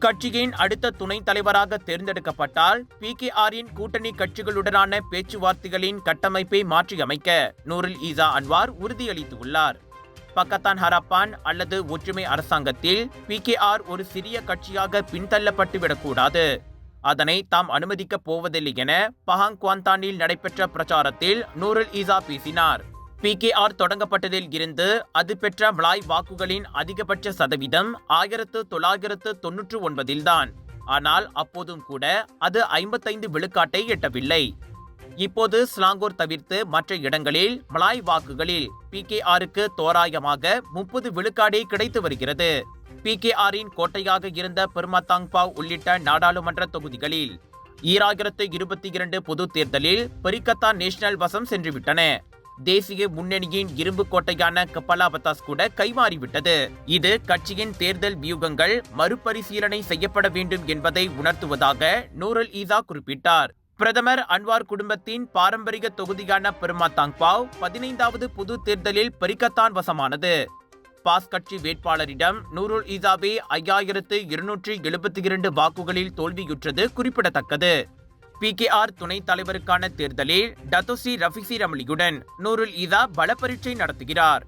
இக்கட்சியின் அடுத்த துணைத் தலைவராக தேர்ந்தெடுக்கப்பட்டால் PKRின் கூட்டணி கட்சிகளுடனான பேச்சுவார்த்தைகளின் கட்டமைப்பை மாற்றியமைக்க நூருல் ஈசா அன்வார் உறுதியளித்துள்ளார். பக்கத்தான் ஹராப்பான் அல்லது ஒற்றுமை அரசாங்கத்தில் PKR ஒரு சிறிய கட்சியாக பின்தள்ளப்பட்டுவிடக்கூடாது, அதனை தாம் அனுமதிக்கப் போவதில்லை என பஹாங் குவாந்தானில் நடைபெற்ற பிரச்சாரத்தில் நூருல் ஈசா பேசினார். PKR தொடங்கப்பட்டதில் இருந்து அது பெற்ற மலாய் வாக்குகளின் அதிகபட்ச சதவீதம் 1999 தான். ஆனால் அப்போதும் கூட அது 55 விழுக்காட்டை எட்டவில்லை. இப்போது ஸ்லாங்கூர் தவிர்த்து மற்ற இடங்களில் மலாய் வாக்குகளில் PKRக்கு தோராயமாக 30 விழுக்காடே கிடைத்து வருகிறது. PKRின் கோட்டையாக இருந்த பெர்மத்தாங்பாவ் உள்ளிட்ட நாடாளுமன்ற தொகுதிகளில் 2022 பொது தேர்தலில் பரிக்கத்தான் நேஷனல் வசம் சென்றுவிட்டன. தேசிய முன்னணியின் இரும்பு கோட்டையான கப்பலா பத்தாஸ் கூட கைமாறிவிட்டது. இது கட்சியின் தேர்தல் வியூகங்கள் மறுபரிசீலனை செய்யப்பட வேண்டும் என்பதை உணர்த்துவதாக நூருல் ஈசா குறிப்பிட்டார். பிரதமர் அன்வார் குடும்பத்தின் பாரம்பரிய தொகுதியான பெர்மத்தாங்பாவ் 15வது பொது தேர்தலில் பரிக்கத்தான் வசமானது. பாஸ் கட்சி வேட்பாளரிடம் நூருல் ஈசாவே 5272 வாக்குகளில் தோல்வியுற்றது குறிப்பிடத்தக்கது. PKR துணைத் தலைவருக்கான தேர்தலில் டத்தோஸ்ரீ ரஃபீசி ரமலியுடன் நூருல் ஈசா பல பரீட்சை நடத்துகிறார்.